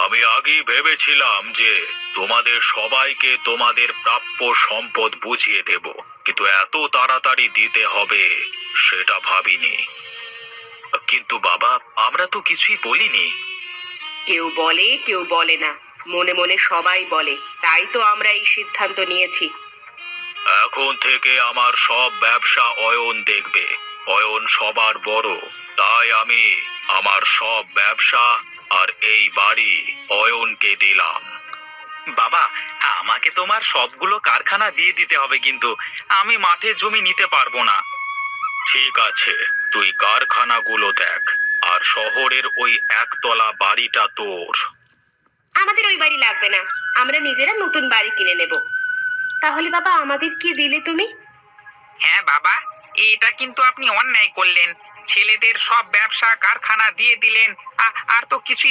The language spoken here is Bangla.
আমি আগেই ভেবেছিলাম যে তোমাদের সবাইকে তোমাদের প্রাপ্য সম্পদ বুঝিয়ে দেব, কিন্তু এত তাড়াতাড়ি দিতে হবে সেটা ভাবিনি। কিন্তু বাবা, আমরা তো কিছুই বলিনি। কেউ বলে কেউ বলে না, মনে মনে সবাই বলে, তাই তো আমরা এই সিদ্ধান্ত নিয়েছি। এখন থেকে আমার সব ব্যবসা অয়ন দেখবে। অয়ন সবার বড়, তাই আমি আমার সব ব্যবসা আর এই বাড়ি অয়নকে দিলাম। বাবা, আমাকে তোমার সবগুলো কারখানা দিয়ে দিতে হবে, কিন্তু আমি মাঠের জমি নিতে পারবো না। ঠিক আছে, তুই কারখানাগুলো দেখ, আর শহরের ওই একতলা বাড়িটা তোর। আমাদের ওই বাড়ি লাগবে না, আমরা নিজেরা নতুন বাড়ি কিনে নেব। তাহলে বাবা, আমাদের কি দিলে তুমি? হ্যাঁ বাবা, এটা কিন্তু আপনি অন্যায় করলেন। ছেলেদের সব ব্যবসা কারখানা দিয়ে দিলেন, আর তো কিছুই